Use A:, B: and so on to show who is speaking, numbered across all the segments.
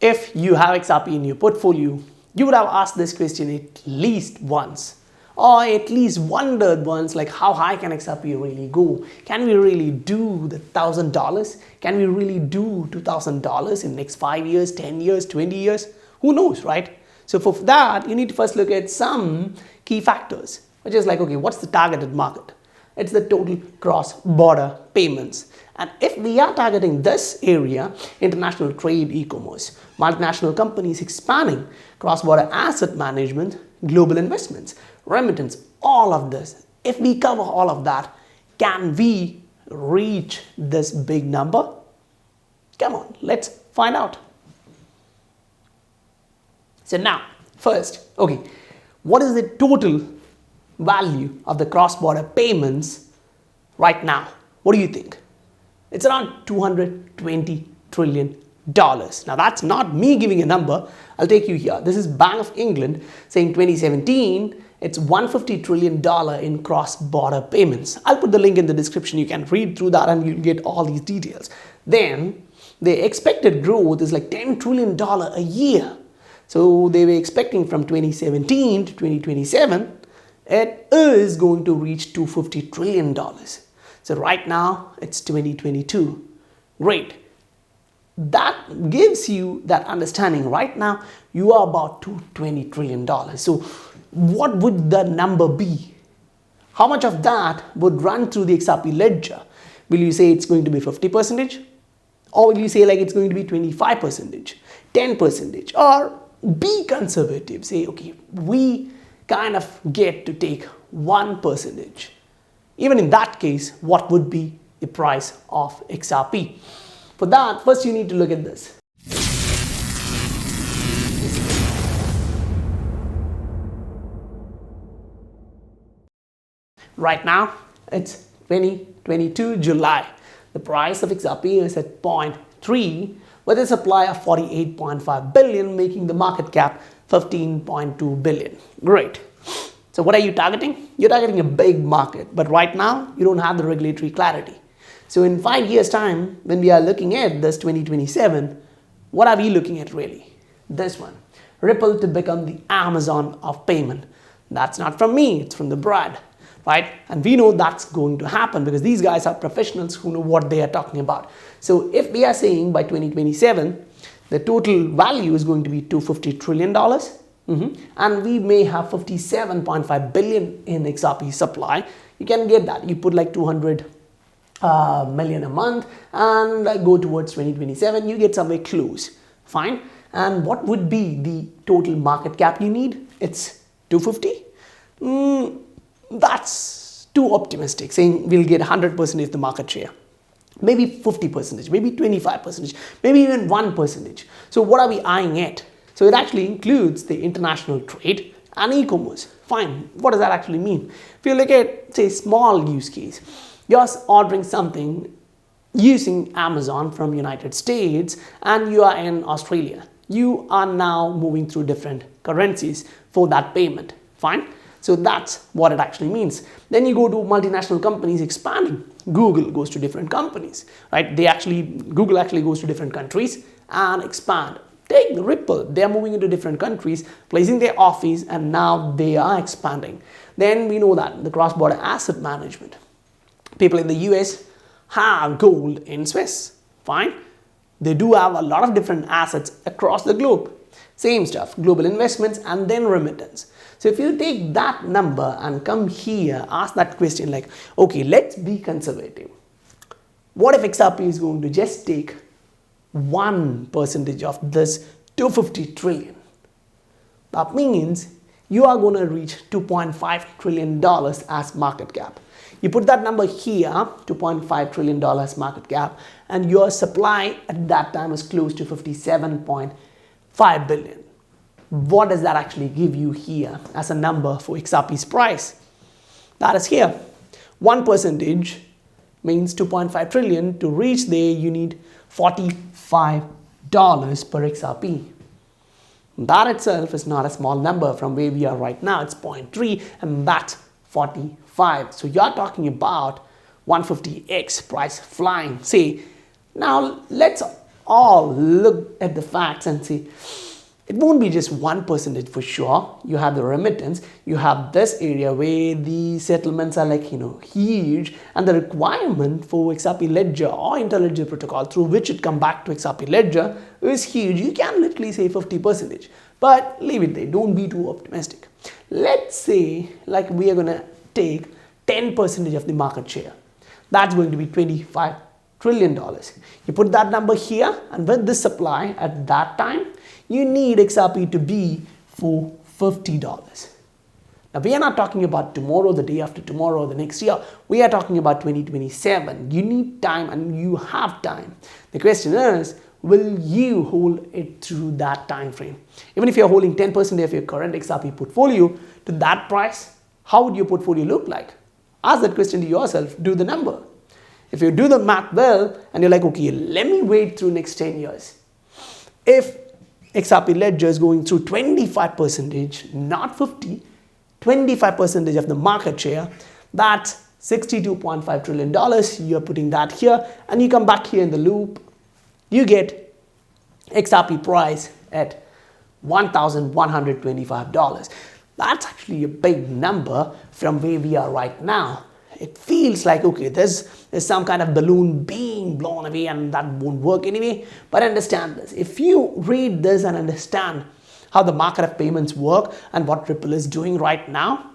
A: If you have XRP in your portfolio, you would have asked this question at least once, or at least wondered once, like how high can XRP really go? Can we really do the $1,000? Can we really do $2,000 in next 5 years, 10 years, 20 years? Who knows, right? So for that, you need to first look at some key factors, which is like, okay, what's the targeted market? It's the total cross-border payments. And if we are targeting this area, international trade, e-commerce, multinational companies expanding, cross-border asset management, global investments, remittance, all of this, if we cover all of that, can we reach this big number? Come on, let's find out. So now, first, okay, what is the total value of the cross-border payments right now? What do you think? It's around $220 trillion. Now that's not me giving a number. I'll take you here. This is Bank of England saying 2017, it's $150 trillion in cross-border payments. I'll put the link in the description. You can read through that and you'll get all these details. Then the expected growth is like $10 trillion a year. So they were expecting from 2017 to 2027, it is going to reach $250 trillion. So right now it's 2022. Great. That gives you that understanding. Right now you are about $220 trillion. So what would the number be? How much of that would run through the XRP ledger? Will you say it's going to be 50%? Or will you say like it's going to be 25%, 10%? Or be conservative, say, okay, we kind of get to take 1%. Even in that case, what would be the price of XRP? For that, first you need to look at this. Right now, it's 2022 July. The price of XRP is at 0.3 with a supply of 48.5 billion, making the market cap 15.2 billion. Great. So what are you targeting? You're targeting a big market, but right now you don't have the regulatory clarity. So in 5 years' time, when we are looking at this 2027, what are we looking at really? This one, Ripple to become the Amazon of payment. That's not from me, it's from the Brad, right? And we know that's going to happen because these guys are professionals who know what they are talking about. So if we are saying by 2027, the total value is going to be $250 trillion, and we may have 57.5 billion in XRP supply, you can get that. You put like 200 million a month and go towards 2027, you get somewhere close. Fine. And what would be the total market cap you need? It's 250. That's too optimistic, saying we'll get 100% of the market share. Maybe 50%, maybe 25%, maybe even 1%. So what are we eyeing at? So it actually includes the international trade and e-commerce. Fine. What does that actually mean? If you look at, say, small use case, you're ordering something using Amazon from United States and you are in Australia. You are now moving through different currencies for that payment. Fine. So that's what it actually means. Then you go to multinational companies expanding. Google goes to different companies, right? Google actually goes to different countries and expand. Take Ripple, they are moving into different countries, placing their office, and now they are expanding. Then we know that the cross-border asset management. People in the US have gold in Swiss. Fine. They do have a lot of different assets across the globe. Same stuff, global investments and then remittance. So if you take that number and come here, ask that question like, okay, let's be conservative. What if XRP is going to just take 1% of this 250 trillion? That means you are going to reach $2.5 trillion as market cap. You put that number here, $2.5 trillion market cap, and your supply at that time is close to 57.5 billion. What does that actually give you here as a number for XRP's price? That is here. 1% means 2.5 trillion. To reach there, you need $45 per XRP. That itself is not a small number from where we are right now. It's 0.3 and that's 45. So you're talking about 150x price flying. Say, now let's all look at the facts and say, it won't be just 1% for sure. You have the remittance, you have this area where the settlements are like, huge, and the requirement for XRP ledger or interledger protocol through which it come back to XRP ledger is huge. You can literally say 50%, but leave it there. Don't be too optimistic. Let's say like we are going to take 10% of the market share. That's going to be $25 trillion. You put that number here, and with this supply at that time, you need XRP to be for $50. Now, we are not talking about tomorrow, the day after tomorrow, the next year. We are talking about 2027. You need time, and you have time. The question is, will you hold it through that time frame? Even if you're holding 10% of your current XRP portfolio to that price, how would your portfolio look like? Ask that question to yourself. Do the number. If you do the math well, and you're like, okay, let me wait through next 10 years. If XRP ledger is going through 25%, not 50, 25% of the market share, that's $62.5 trillion. You're putting that here, and you come back here in the loop, you get XRP price at $1,125. That's actually a big number from where we are right now. It feels like, okay, there's some kind of balloon being blown away and that won't work anyway. But understand this. If you read this and understand how the market of payments work and what Ripple is doing right now,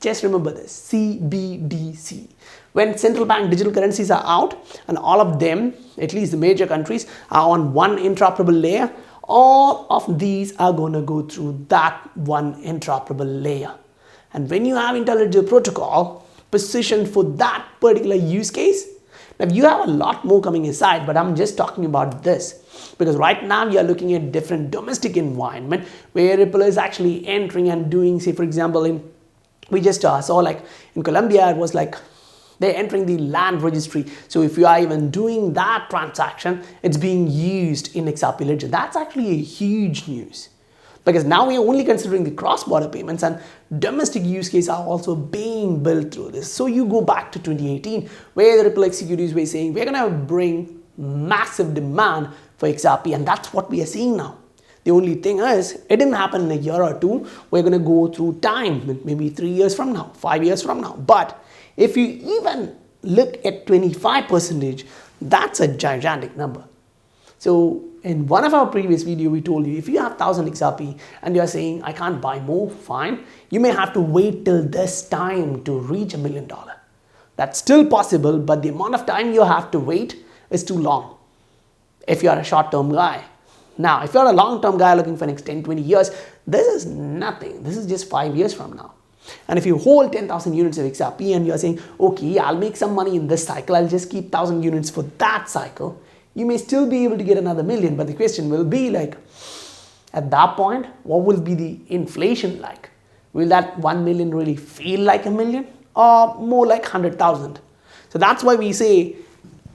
A: just remember this, CBDC. When central bank digital currencies are out and all of them, at least the major countries, are on one interoperable layer, all of these are going to go through that one interoperable layer. And when you have interledger protocol positioned for that particular use case, now you have a lot more coming inside, but I'm just talking about this because right now you are looking at different domestic environment where Ripple is actually entering and doing, say for example, we just saw like in Colombia, it was like they're entering the land registry. So if you are even doing that transaction, it's being used in XRP ledger. That's actually a huge news. Because now we are only considering the cross-border payments, and domestic use cases are also being built through this. So you go back to 2018 where the Ripple executives were saying we're going to bring massive demand for XRP, and that's what we are seeing now. The only thing is, it didn't happen in a year or two. We're going to go through time, maybe 3 years from now, 5 years from now. But if you even look at 25%, that's a gigantic number. So in one of our previous videos, we told you if you have 1000 XRP and you're saying I can't buy more, fine. You may have to wait till this time to reach $1 million. That's still possible, but the amount of time you have to wait is too long if you're a short-term guy. Now, if you're a long-term guy looking for next 10, 20 years, this is nothing. This is just 5 years from now. And if you hold 10,000 units of XRP and you're saying, okay, I'll make some money in this cycle, I'll just keep 1,000 units for that cycle, you may still be able to get another million. But the question will be like, at that point, what will be the inflation like? Will that 1 million really feel like a million or more like 100,000? So that's why we say,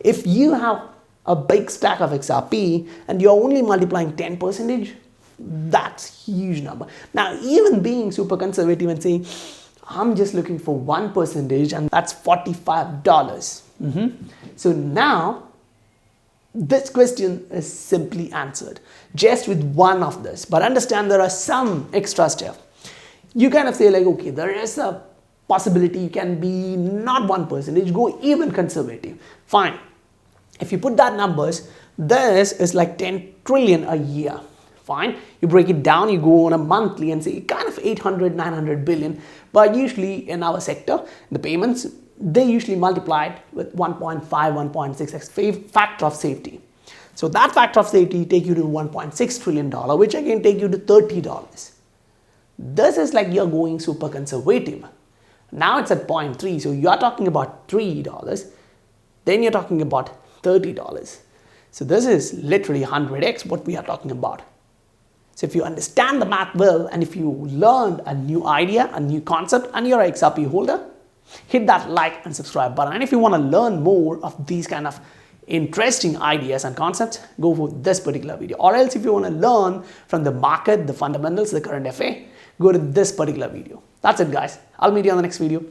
A: if you have a big stack of XRP and you're only multiplying 10%, that's huge number. Now, even being super conservative and saying, I'm just looking for 1% and that's $45. So now, this question is simply answered just with one of this. But understand there are some extra stuff. You kind of say like, okay, there is a possibility you can be not 1%, go even conservative. Fine. If you put that numbers, this is like 10 trillion a year. Fine. You break it down, you go on a monthly and say kind of 800, 900 billion. But usually in our sector, the payments, they usually multiplied with 1.5, 1.6x factor of safety. So that factor of safety take you to $1.6 trillion, which again take you to $30. This is like you're going super conservative. Now it's at 0.3, so you're talking about $3. Then you're talking about $30. So this is literally 100x what we are talking about. So if you understand the math well, and if you learned a new idea, a new concept, and you're an XRP holder, hit that like and subscribe button. And if you want to learn more of these kind of interesting ideas and concepts, go for this particular video. Or else if you want to learn from the market, the fundamentals, the current FA, go to this particular video. That's it, guys. I'll meet you on the next video.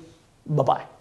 A: Bye-bye.